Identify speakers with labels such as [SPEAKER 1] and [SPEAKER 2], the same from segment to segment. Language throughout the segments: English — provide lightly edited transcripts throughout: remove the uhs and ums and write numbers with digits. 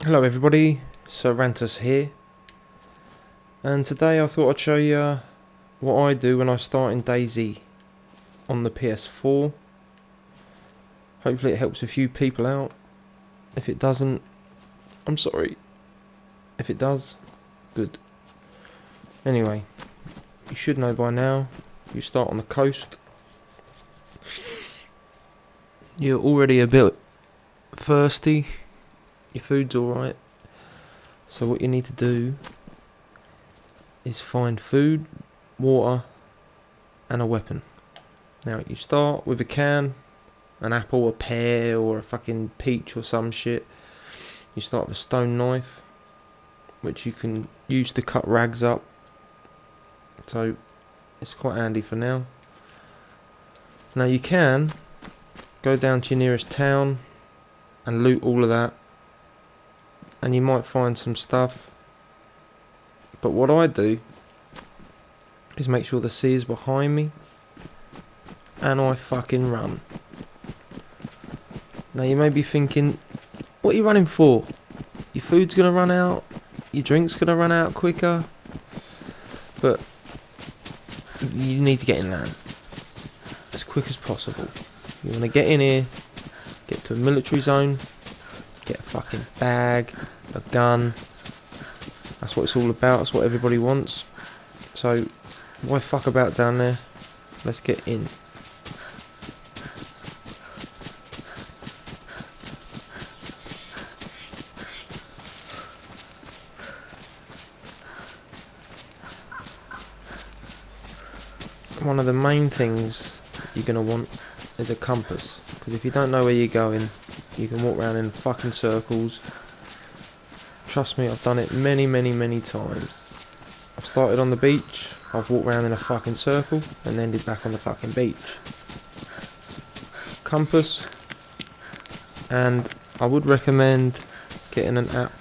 [SPEAKER 1] Hello everybody, so Rantus here, and today I thought I'd show you what I do when I start in Dayz on the PS4. Hopefully it helps a few people out. If it doesn't, I'm sorry. If it does, good. Anyway, you should know by now, you start on the coast. You're already a bit thirsty. Your food's alright, so what you need to do is find food, water and a weapon. Now you start with a can, an apple, a pear or a fucking peach or some shit. You start with a stone knife, which you can use to cut rags up, so it's quite handy for now. Now you can go down to your nearest town and loot all of that, and you might find some stuff, but what I do is make sure the sea is behind me and I fucking run. Now you may be thinking, what are you running for? Your food's gonna run out, your drink's gonna run out quicker, but you need to get inland as quick as possible. You want to get in here, get to a military zone, get a fucking bag, a gun. That's what it's all about. That's what everybody wants. So why fuck about down there? Let's get in. One of the main things you're going to want is a compass, because if you don't know where you're going, you can walk around in fucking circles. Trust me, I've done it many times. I've started on the beach, I've walked around in a fucking circle and ended back on the fucking beach. Compass, and I would recommend getting an app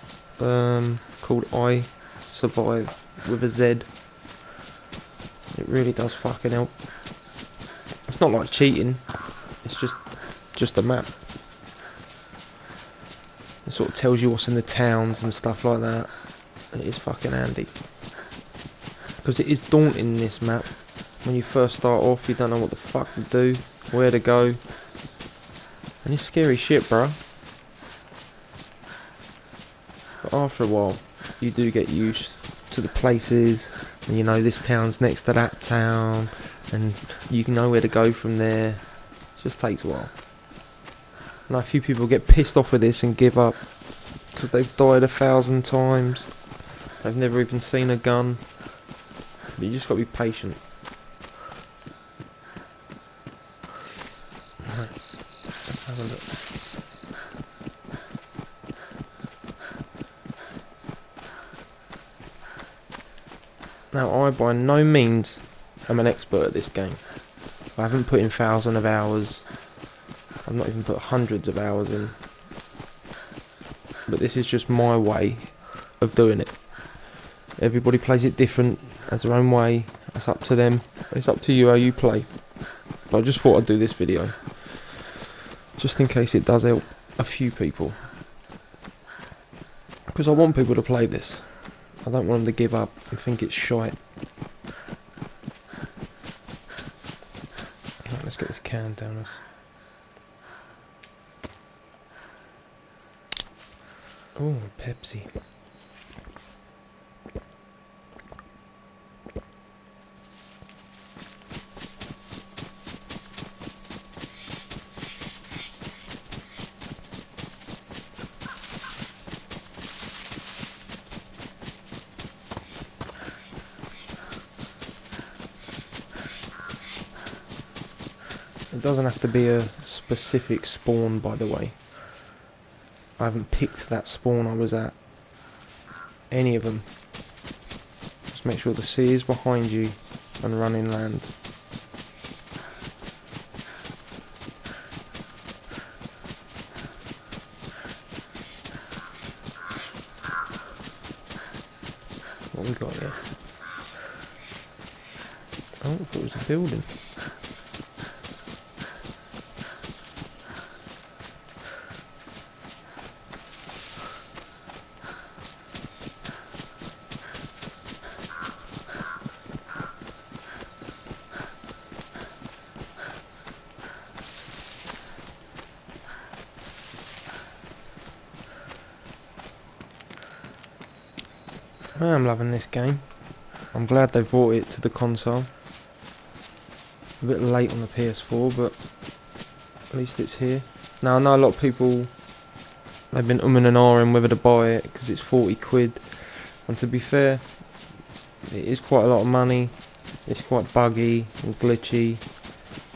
[SPEAKER 1] called I Survive with a Z. It really does fucking help. It's not like cheating, it's just a map. It sort of tells you what's in the towns and stuff like that. It is fucking handy, because it is daunting, this map. When you first start off, you don't know what the fuck to do, where to go, and it's scary shit, bruh. But after a while, you do get used to the places, and you know this town's next to that town, and you can know where to go from there. It just takes a while. Now a few people get pissed off with this and give up because they've died 1,000 times. They've never even seen a gun. But you just got to be patient. Right, let's have a look. Now I by no means am an expert at this game. I haven't put in thousands of hours. I've not even put hundreds of hours in. But this is just my way of doing it. Everybody plays it different, has their own way. That's up to them. It's up to you how you play. But I just thought I'd do this video, just in case it does help a few people. Because I want people to play this. I don't want them to give up and think it's shite. Right, let's get this can down us. Oh, Pepsi. It doesn't have to be a specific spawn, by the way. I haven't picked that spawn I was at. Any of them. Just make sure the sea is behind you and run inland. What we got here? Oh, I thought it was a building. I am loving this game. I'm glad they brought it to the console. A bit late on the PS4, but at least it's here. Now I know a lot of people, they've been umming and ahhing whether to buy it because it's 40 quid. And to be fair, it is quite a lot of money. It's quite buggy and glitchy.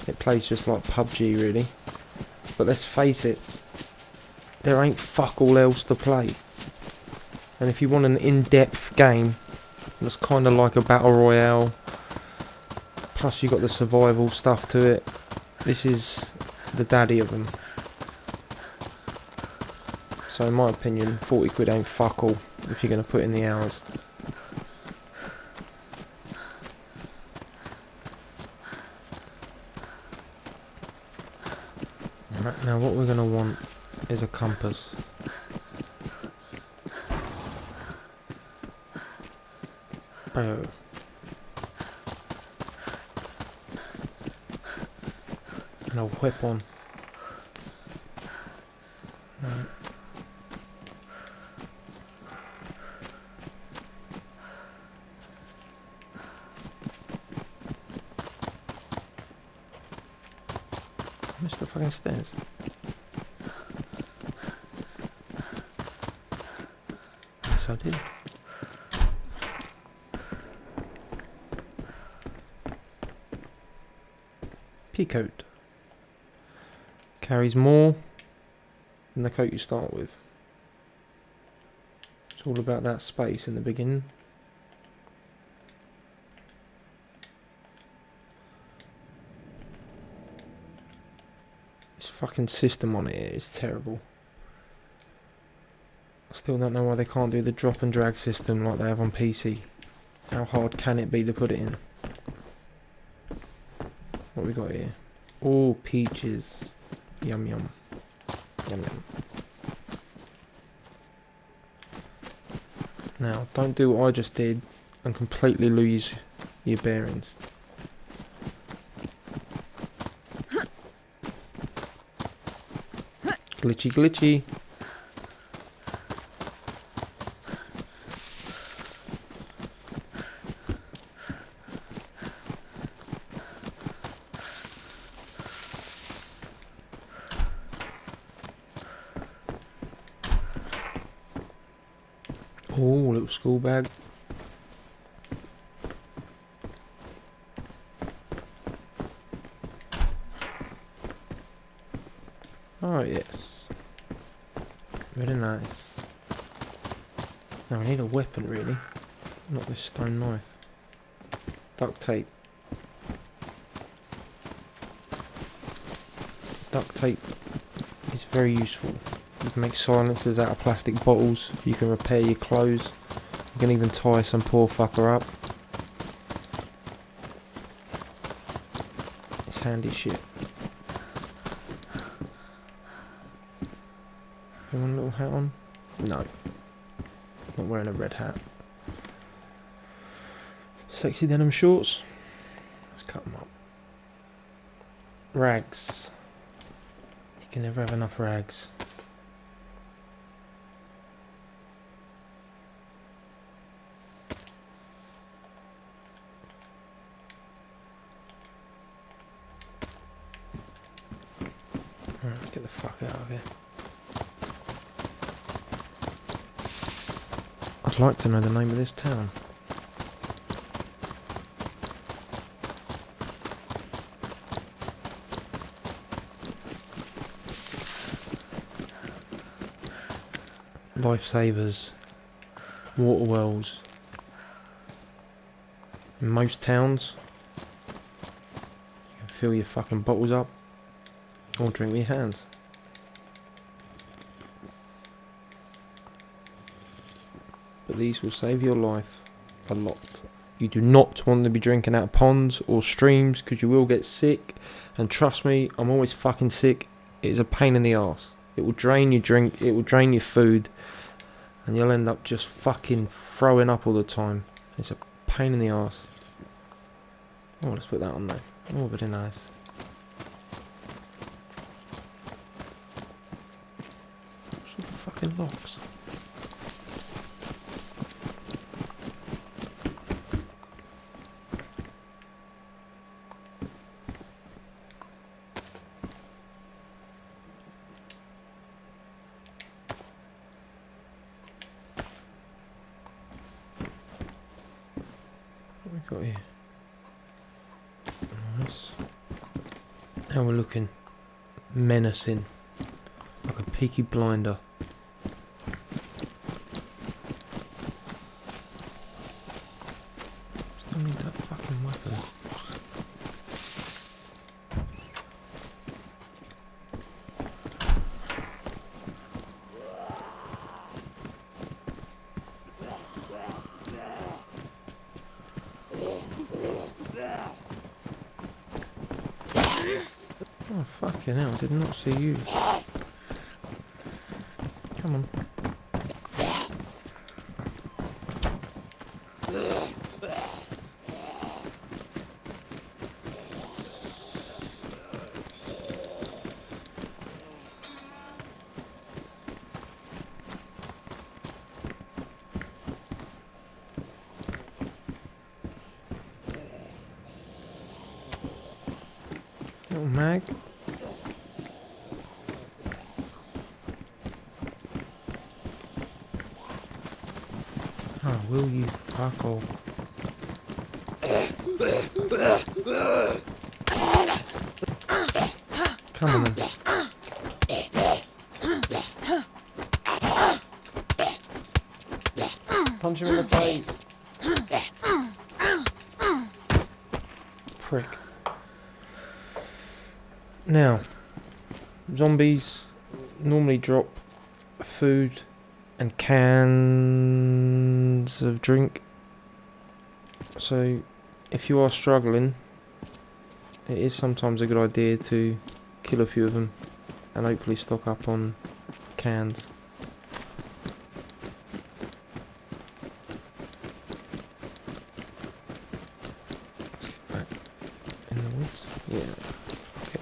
[SPEAKER 1] It plays just like PUBG really. But let's face it, there ain't fuck all else to play. And if you want an in-depth game that's kind of like a battle royale, plus you got the survival stuff to it, this is the daddy of them. So in my opinion, 40 quid ain't fuck all if you're going to put in the hours. Right, now what we're going to want is a compass. Oh. And a weapon. No. I missed the fucking stairs. Yes, I did. Pea coat. Carries more than the coat you start with. It's all about that space in the beginning. This fucking system on it is terrible. I still don't know why they can't do the drop and drag system like they have on PC. How hard can it be to put it in? What we got here? Oh, peaches. Yum yum. Yum yum. Now, don't do what I just did and completely lose your bearings. Glitchy glitchy. Oh, little school bag. Oh yes. Very nice. Now I need a weapon really. Not this stone knife. Duct tape. Duct tape is very useful. You can make silencers out of plastic bottles. You can repair your clothes. You can even tie some poor fucker up. It's handy shit. You want a little hat on? No. Not wearing a red hat. Sexy denim shorts. Let's cut them up. Rags. You can never have enough rags. Alright, let's get the fuck out of here. I'd like to know the name of this town. Lifesavers, water wells. In most towns, you can fill your fucking bottles up or drink with your hands. But these will save your life a lot. You do not want to be drinking out of ponds or streams because you will get sick. And trust me, I'm always fucking sick. It is a pain in the arse. It will drain your drink, it will drain your food, and you'll end up just fucking throwing up all the time. It's a pain in the arse. Oh, let's put that on there. Oh, very nice. What's with the fucking locks? got here? Nice. How we're looking? Menacing. Like a peaky blinder. Still need that fucking weapon. Oh fucking hell, did not see you. Come on. Little mag. Oh, will you fuck off? Come on then. Punch him in the face. Prick. Now, zombies normally drop food and cans of drink. So, if you are struggling, it is sometimes a good idea to kill a few of them and hopefully stock up on cans. Back in the woods? Yeah. Fuck it.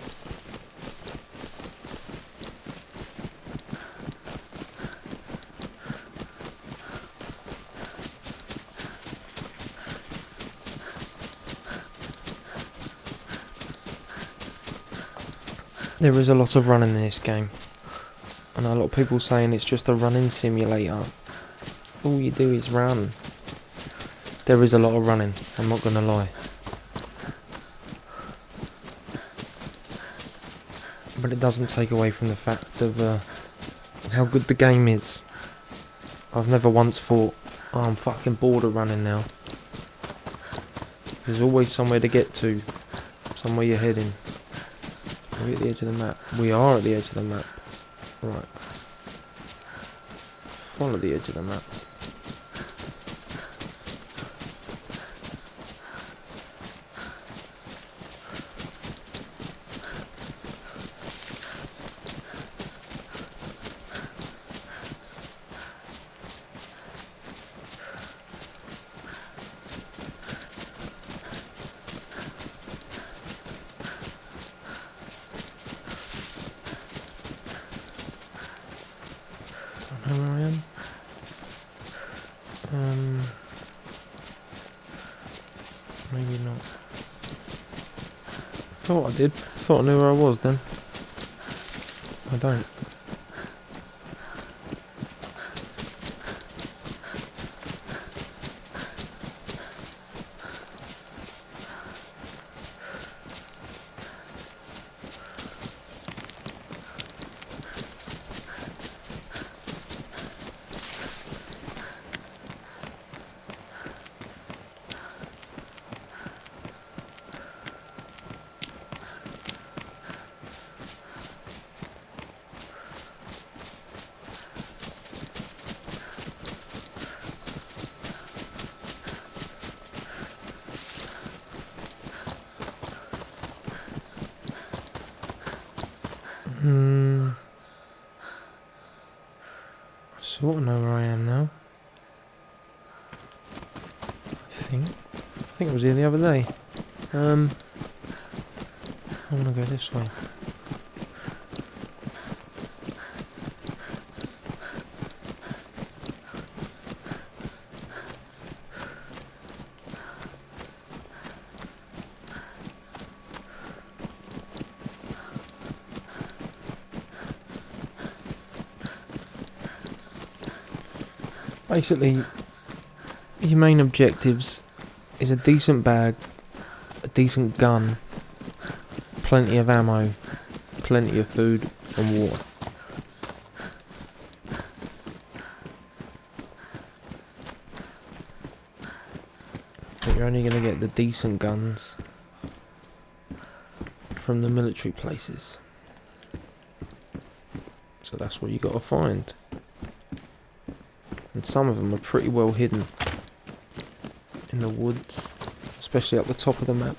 [SPEAKER 1] There is a lot of running in this game. I know a lot of people saying it's just a running simulator. All you do is run. There is a lot of running, I'm not gonna lie. But it doesn't take away from the fact of how good the game is. I've never once thought, oh, I'm fucking bored of running now. There's always somewhere to get to, somewhere you're heading. Are we at the edge of the map? We are at the edge of the map. Right. Follow the edge of the map. I know where I am. Maybe not. Thought I did. Thought I knew where I was then. I don't. I sort of know where I am now. I think I was here the other day. I want to go this way. Basically, your main objectives is a decent bag, a decent gun, plenty of ammo, plenty of food and water. But you're only going to get the decent guns from the military places. So that's what you got to find. And some of them are pretty well hidden in the woods, especially up the top of the map.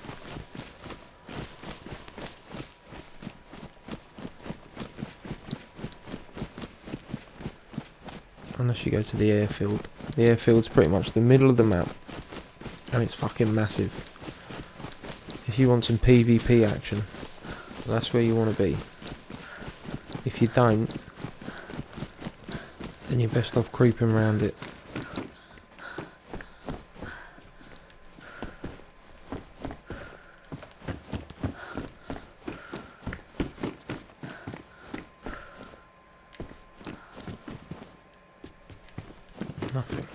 [SPEAKER 1] Unless you go to the airfield. The airfield's pretty much the middle of the map, and it's fucking massive. If you want some PvP action, that's where you want to be. If you don't, then you're best off creeping around it. Nothing.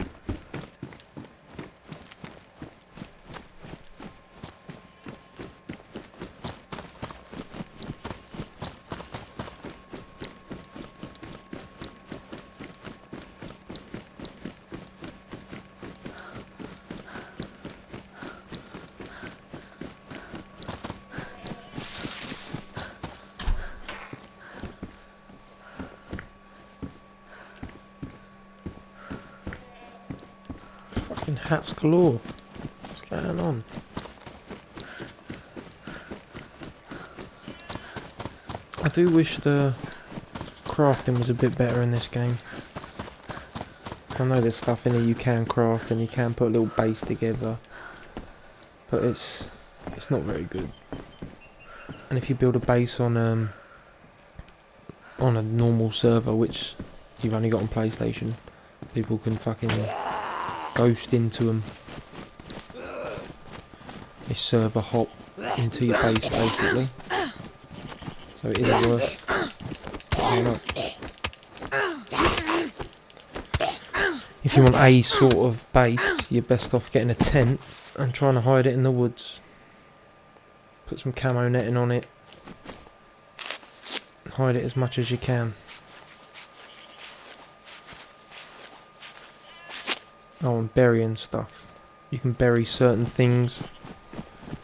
[SPEAKER 1] Fucking hats galore. What's going on? I do wish the crafting was a bit better in this game. I know there's stuff in here you can craft and you can put a little base together, but it's not very good. And if you build a base on a normal server, which you've only got on PlayStation, people can fucking ghost into them. They server hop into your base basically. So it isn't worth picking up. If you want a sort of base, you're best off getting a tent and trying to hide it in the woods. Put some camo netting on it. Hide it as much as you can. Oh, and burying stuff. You can bury certain things.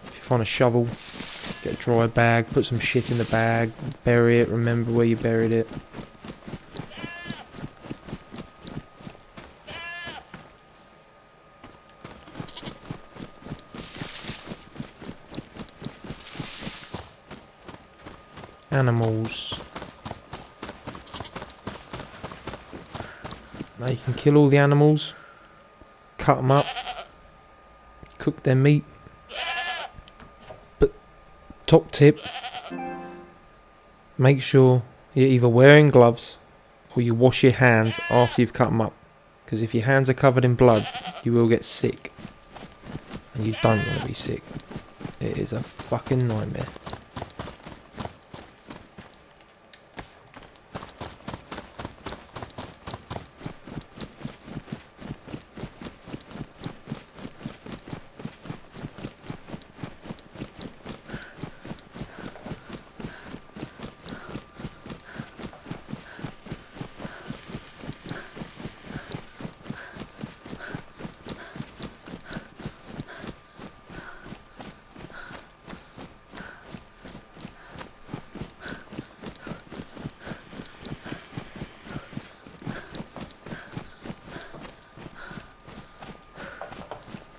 [SPEAKER 1] If you find a shovel, get a dry bag, put some shit in the bag, bury it, remember where you buried it. Animals. Now you can kill all the animals, cut them up, cook their meat. But top tip, make sure you're either wearing gloves or you wash your hands after you've cut them up. Because if your hands are covered in blood, you will get sick. And you don't want to be sick. It is a fucking nightmare.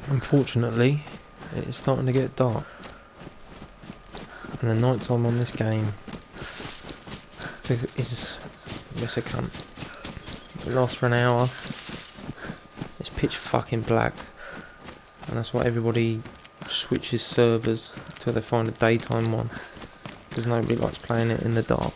[SPEAKER 1] Unfortunately, it's starting to get dark, and the night time on this game is just a cunt. It lasts for an hour. It's pitch fucking black, and that's why everybody switches servers until they find a daytime one, because nobody likes playing it in the dark.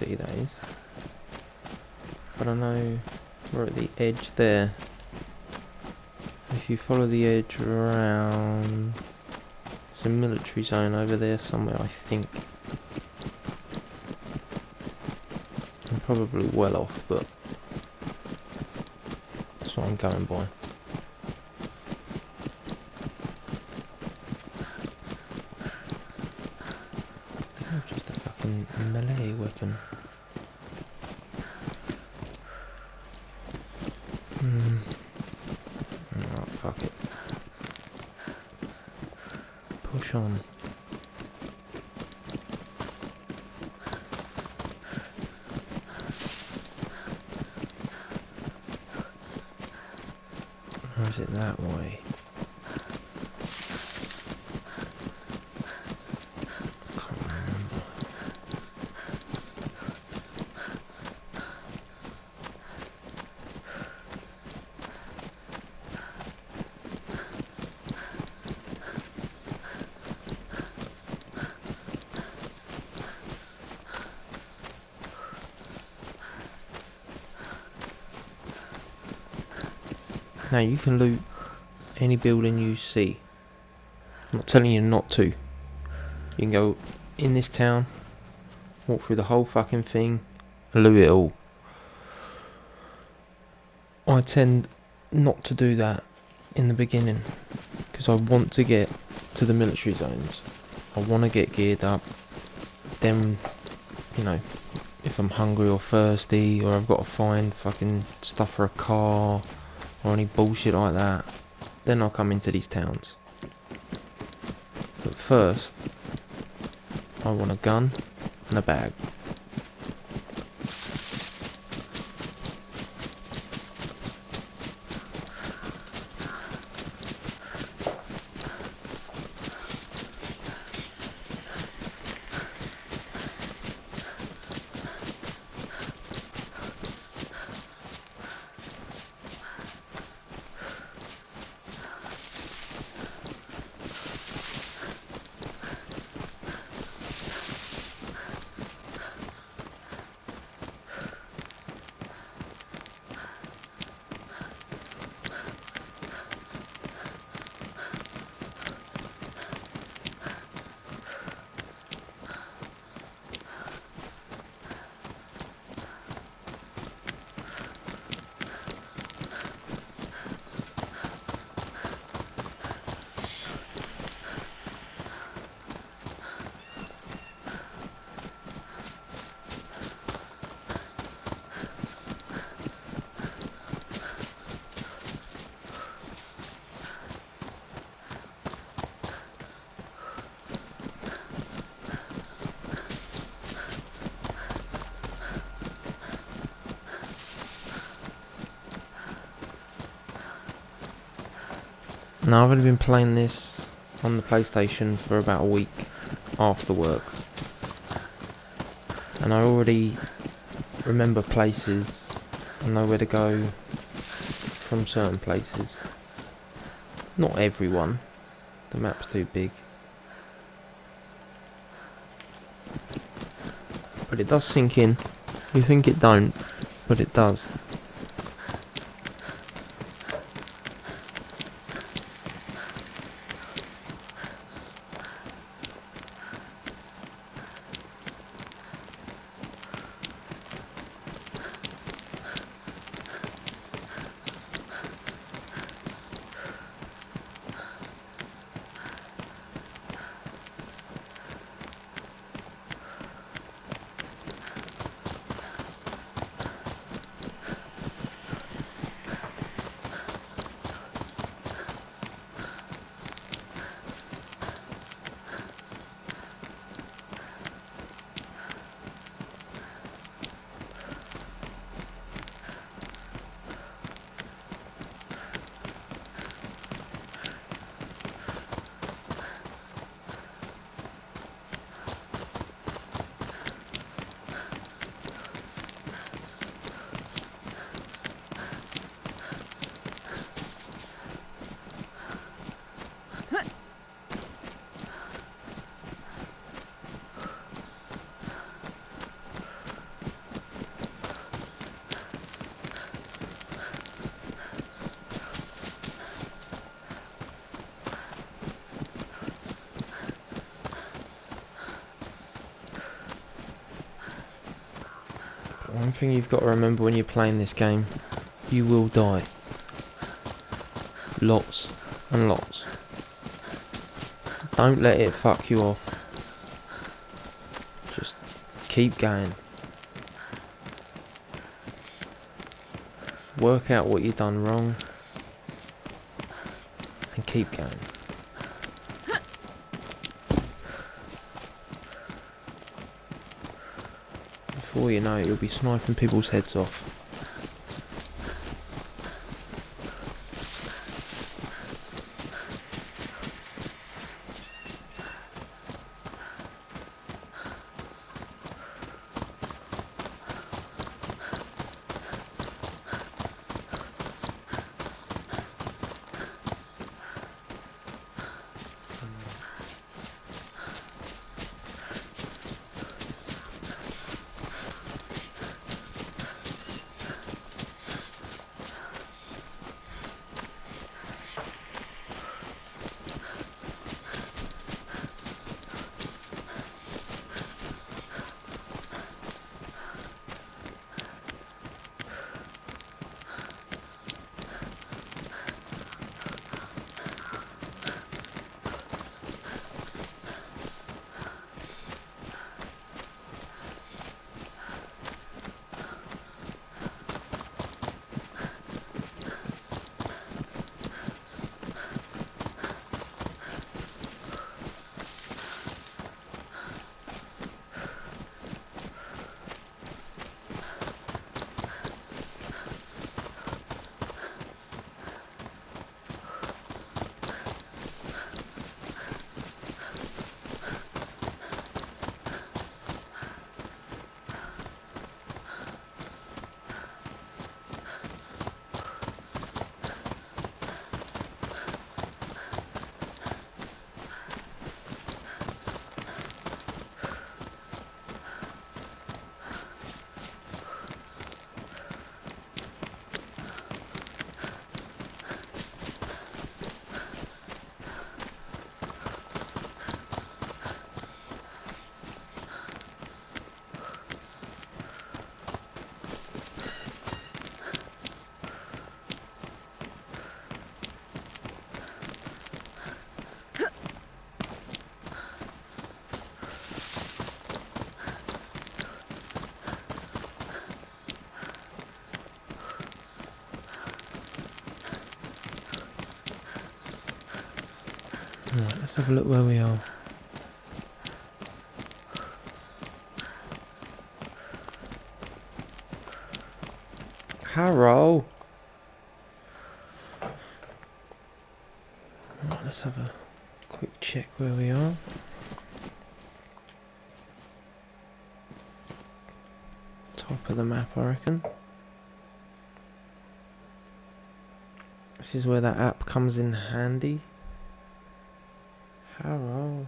[SPEAKER 1] city that is. But I know we're at the edge there. If you follow the edge around, there's a military zone over there somewhere, I think. I'm probably well off, but that's what I'm going by. Oh, just a fucking melee weapon. Oh, fuck it. Push on. Or is it that way? Can't remember. Now you can loot any building you see. I'm not telling you not to. You can go in this town, walk through the whole fucking thing, and loot it all. I tend not to do that in the beginning because I want to get to the military zones. I want to get geared up. Then, you know, if I'm hungry or thirsty or I've got to find fucking stuff for a car or any bullshit like that, then I'll come into these towns. But first, I want a gun and a bag. Now I've only been playing this on the PlayStation for about a week after work, and I already remember places and know where to go from certain places. Not everyone, the map's too big, but it does sink in. You think it don't, but it does. One thing you've got to remember when you're playing this game, you will die. Lots and lots. Don't let it fuck you off. Just keep going. Work out what you've done wrong and keep going. Before you know it, you'll be sniping people's heads off. Right, let's have a look where we are. Harrow! Right, let's have a quick check where we are. Top of the map, I reckon. This is where that app comes in handy. Harrow.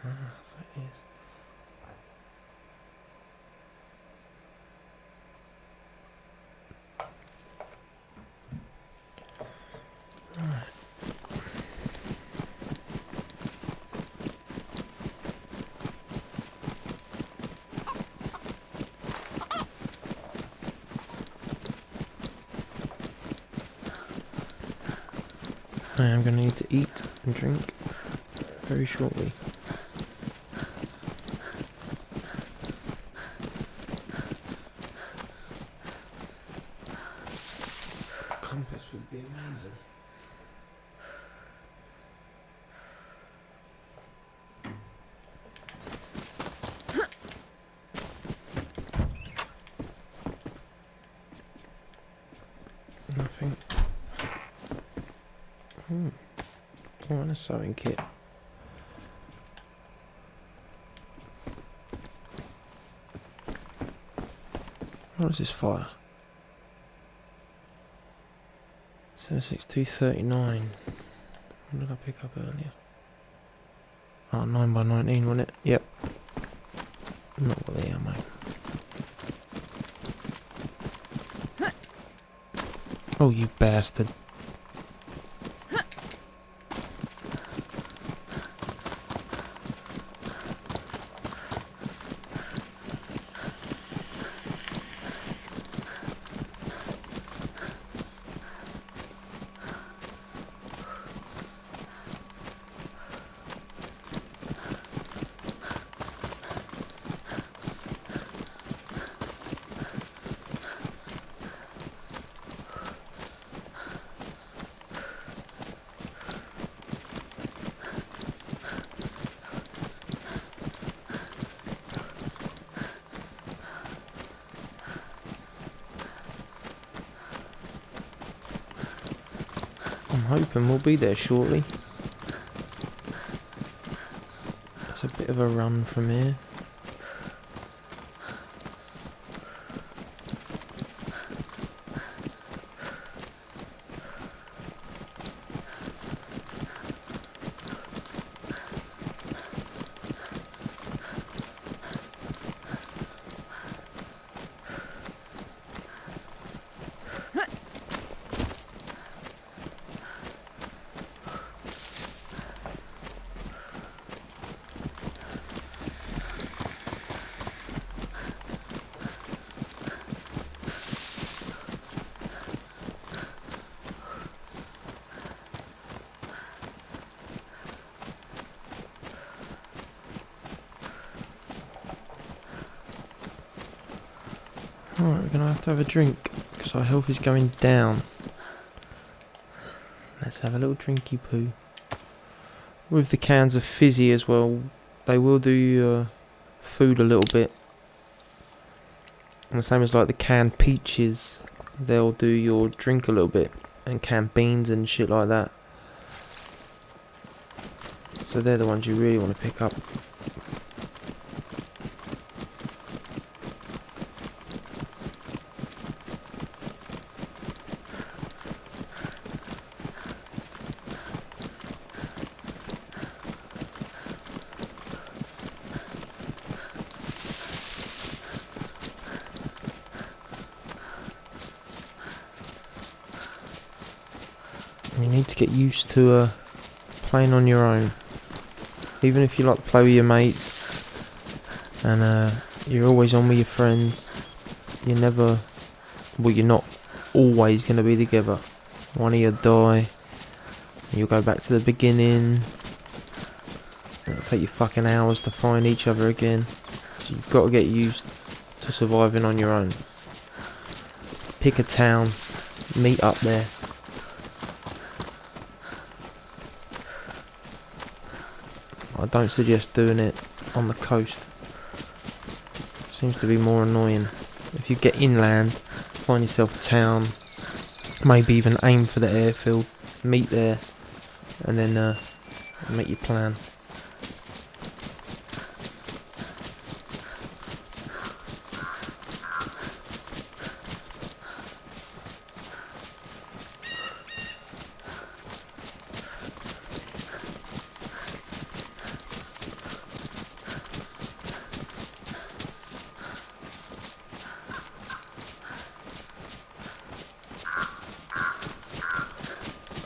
[SPEAKER 1] Ah, so it is. Right. I am going to need to eat and drink very shortly. Compass would be amazing. Nothing. Oh, and a sewing kit. What is this fire? 76239. What did I pick up earlier? Oh, 9x19, wasn't it? Yep. Not what they are, mate. Oh, you bastard. hoping we'll be there shortly. It's a bit of a run from here. Alright, we're gonna have to have a drink because our health is going down. Let's have a little drinky poo. With the cans of fizzy as well, they will do your food a little bit. And the same as like the canned peaches, they'll do your drink a little bit. And canned beans and shit like that. So they're the ones you really want to pick up. You need to get used to playing on your own. Even if you like to play with your mates and you're always on with your friends, you're not always going to be together. One of you die, you'll go back to the beginning. It'll take you fucking hours to find each other again. So you've got to get used to surviving on your own. Pick a town, meet up there. I don't suggest doing it on the coast. Seems to be more annoying. If you get inland, find yourself a town, maybe even aim for the airfield, meet there, and then make your plan.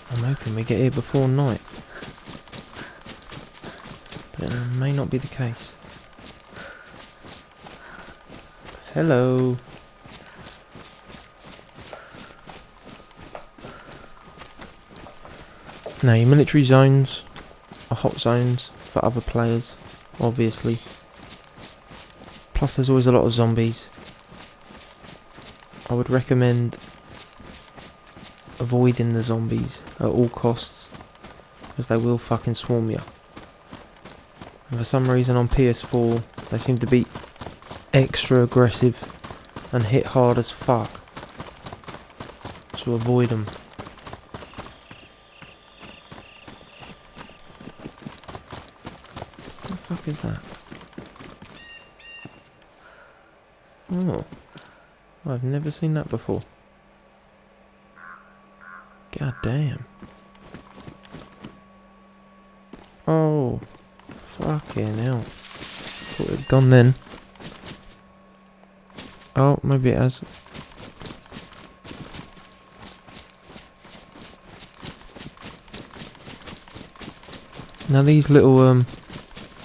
[SPEAKER 1] I'm hoping we get here before night, but it may not be the case. Hello. Now your military zones are hot zones for other players, obviously. Plus there's always a lot of zombies. I would recommend avoiding the zombies at all costs, because they will fucking swarm you. And for some reason on PS4 they seem to be extra aggressive and hit hard as fuck, so avoid them. What the fuck is that? Oh, I've never seen that before. God damn. Oh, fucking hell. Thought it'd gone then. Oh, maybe it has. Now these little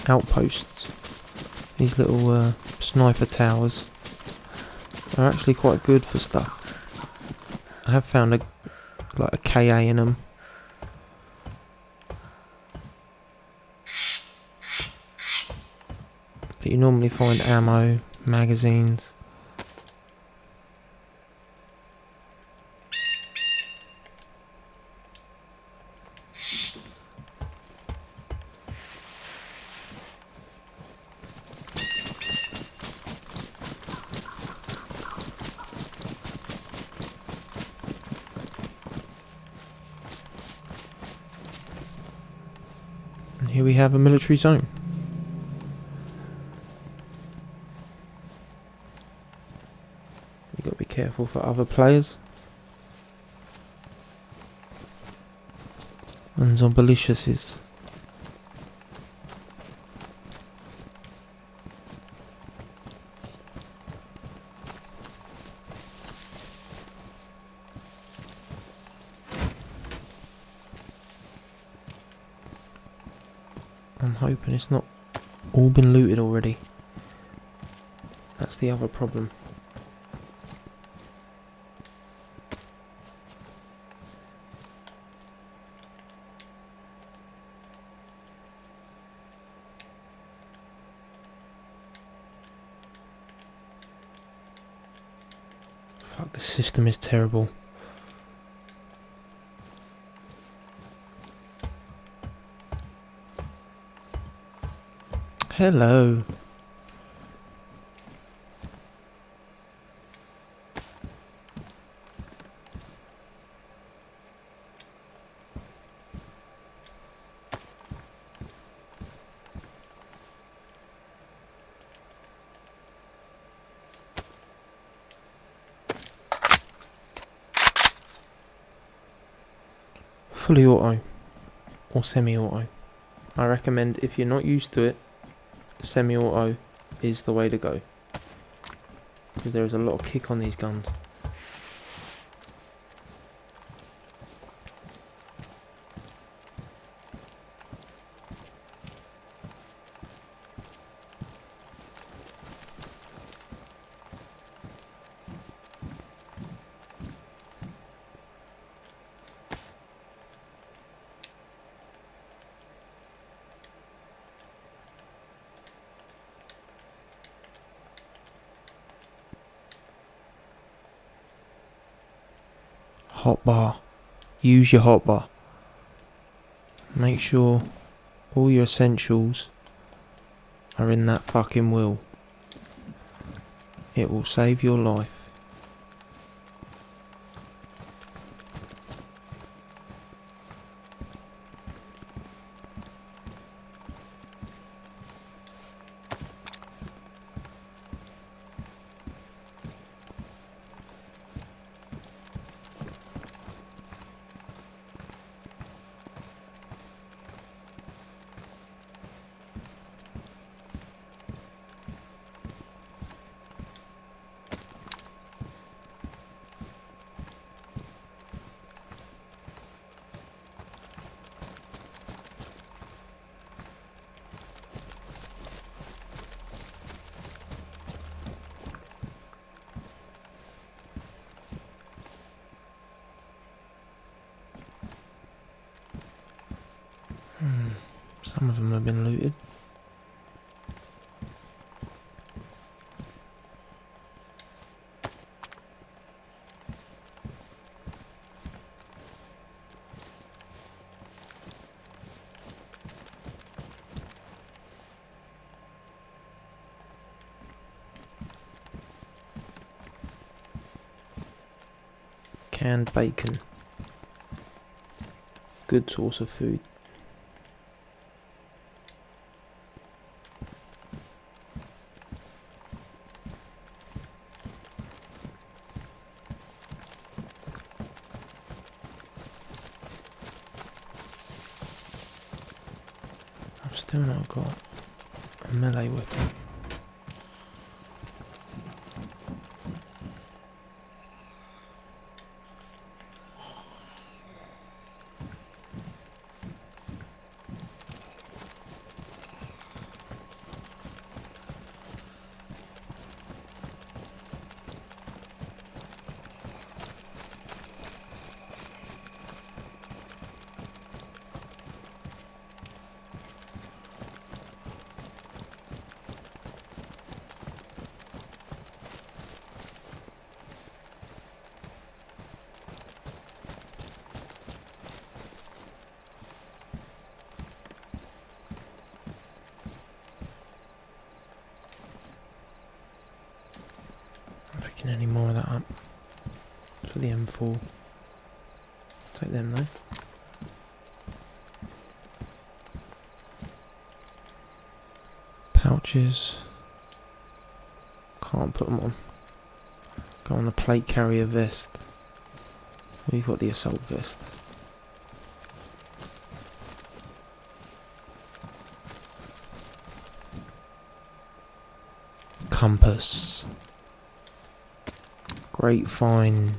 [SPEAKER 1] outposts, these little sniper towers, are actually quite good for stuff. I have found a KA in them. But you normally find ammo, magazines. Here we have a military zone. You've got to be careful for other players. And Zombalicious. I'm hoping it's not all been looted already. That's the other problem. Fuck, the system is terrible. Hello. Fully auto or semi-auto. I recommend, if you're not used to it, semi-auto is the way to go, because there is a lot of kick on these guns. Hotbar. Use your hotbar. Make sure all your essentials are in that fucking wheel. It will save your life. Some of them have been looted. Canned bacon. Good source of food. I've still not got a melee weapon. Picking any more of that up for the M4. Take them though. Pouches. Can't put them on. Go on the plate carrier vest. We've got the assault vest. Compass. Great find.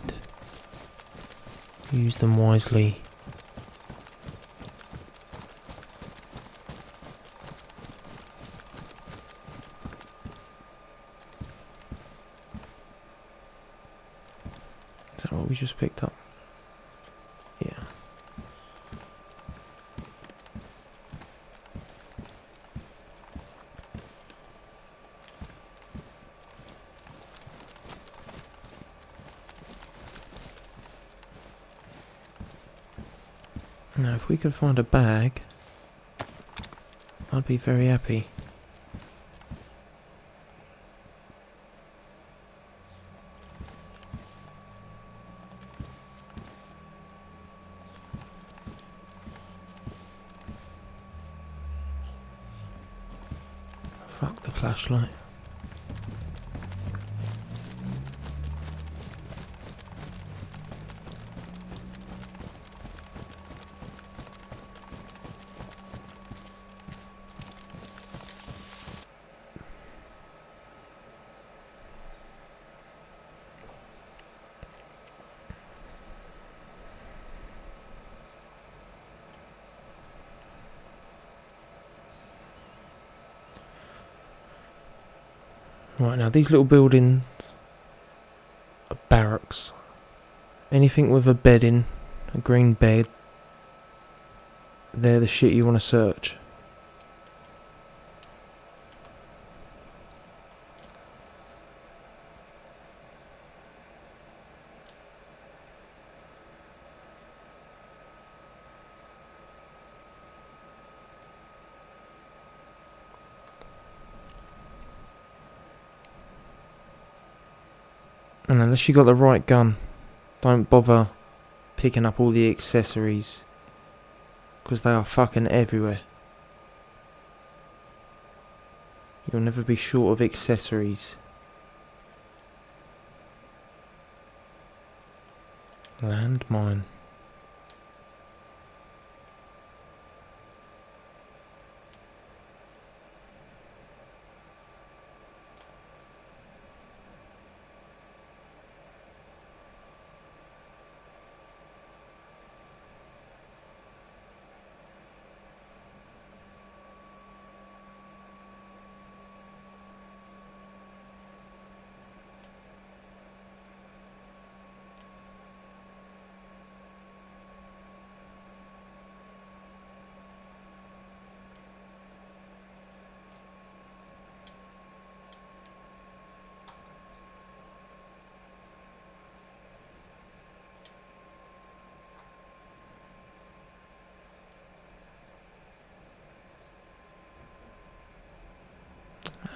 [SPEAKER 1] Use them wisely. Is that what we just picked up? Yeah. Now, if we could find a bag, I'd be very happy. Fuck the flashlight. Right, now these little buildings are barracks. Anything with a bed in, a green bed, they're the shit you want to search. And unless you got the right gun, don't bother picking up all the accessories, because they are fucking everywhere. You'll never be short of accessories. Landmine.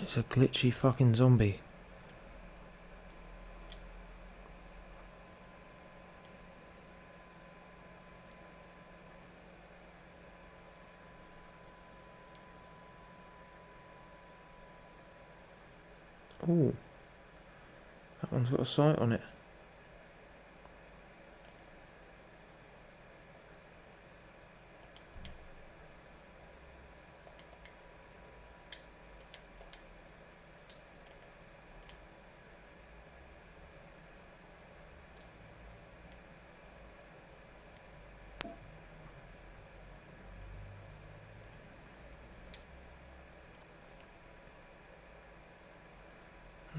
[SPEAKER 1] It's a glitchy fucking zombie. Ooh. That one's got a sight on it.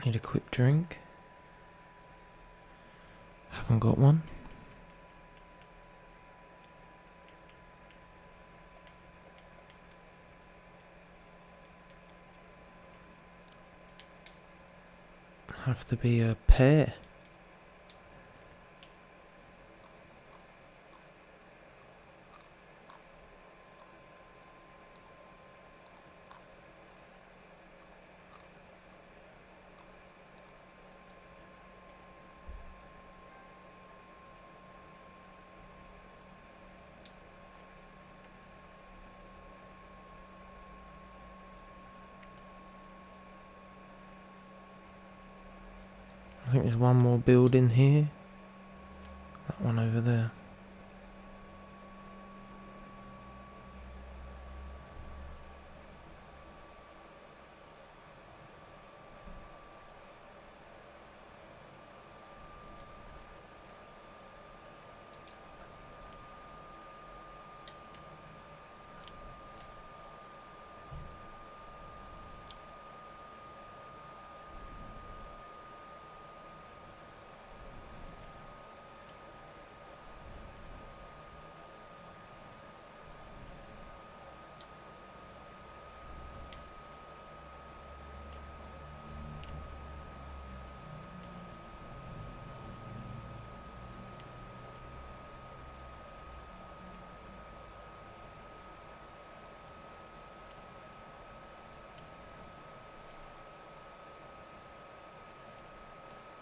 [SPEAKER 1] Need a quick drink. Haven't got one. Have to be a pear. I think there's one more building here. That one over there.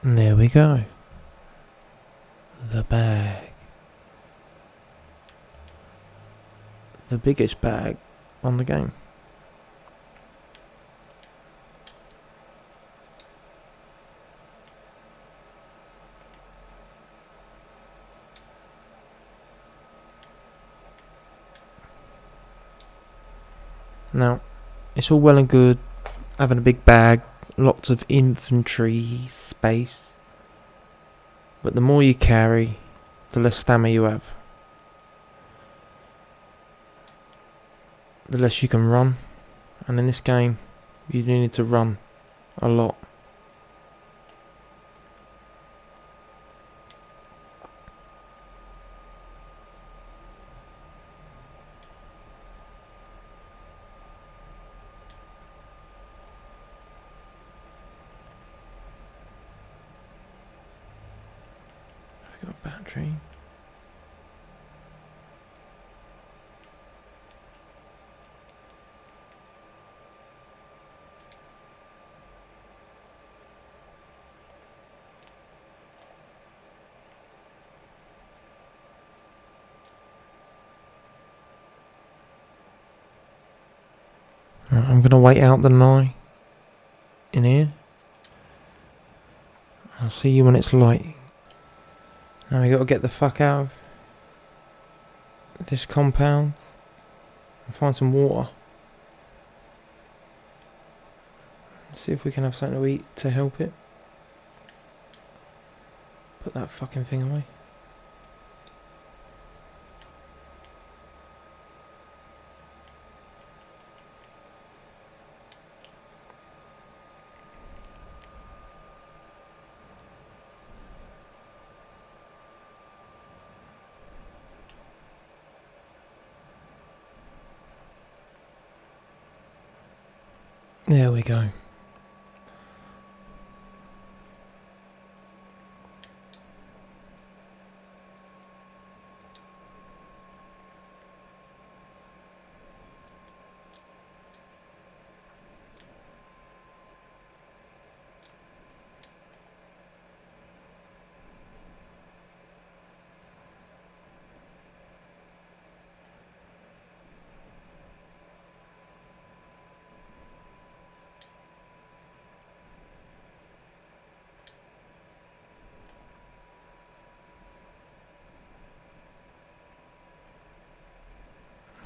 [SPEAKER 1] And there we go. The bag. The biggest bag on the game. Now, it's all well and good having a big bag, lots of infantry space, but the more you carry, the less stamina you have. The less you can run, and in this game, you do need to run a lot. I've got a battery. Right, I'm gonna wait out the night in here. I'll see you when it's light. Now we gotta get the fuck out of this compound and find some water. Let's see if we can have something to eat to help it. Put that fucking thing away. There we go.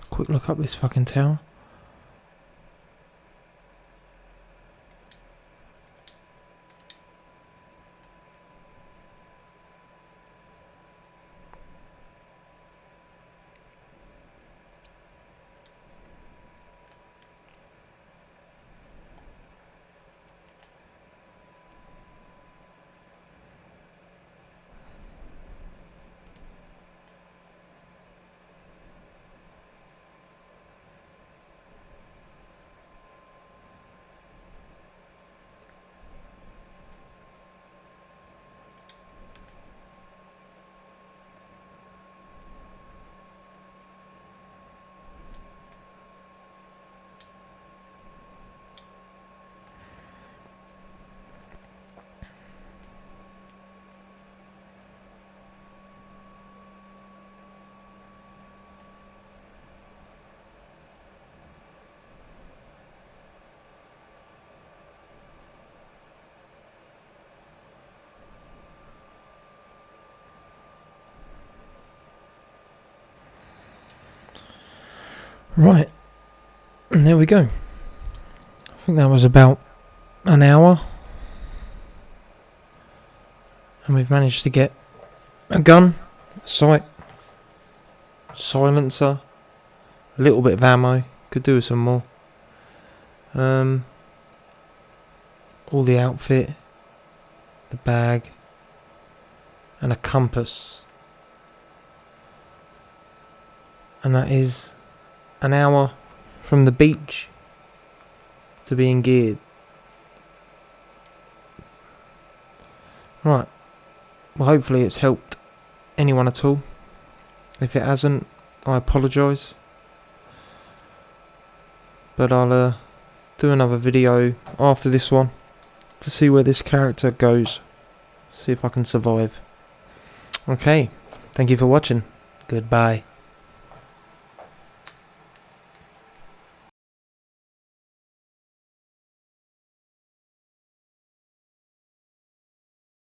[SPEAKER 1] Quick look up this fucking tower. Right, and there we go. I think that was about an hour. And we've managed to get a gun, a sight, silencer, a little bit of ammo. Could do with some more. All the outfit, the bag, and a compass. And that is an hour from the beach to being geared. Right. Well, hopefully it's helped anyone at all. If it hasn't, I apologise. But I'll do another video after this one to see where this character goes. See if I can survive. Okay. Thank you for watching. Goodbye.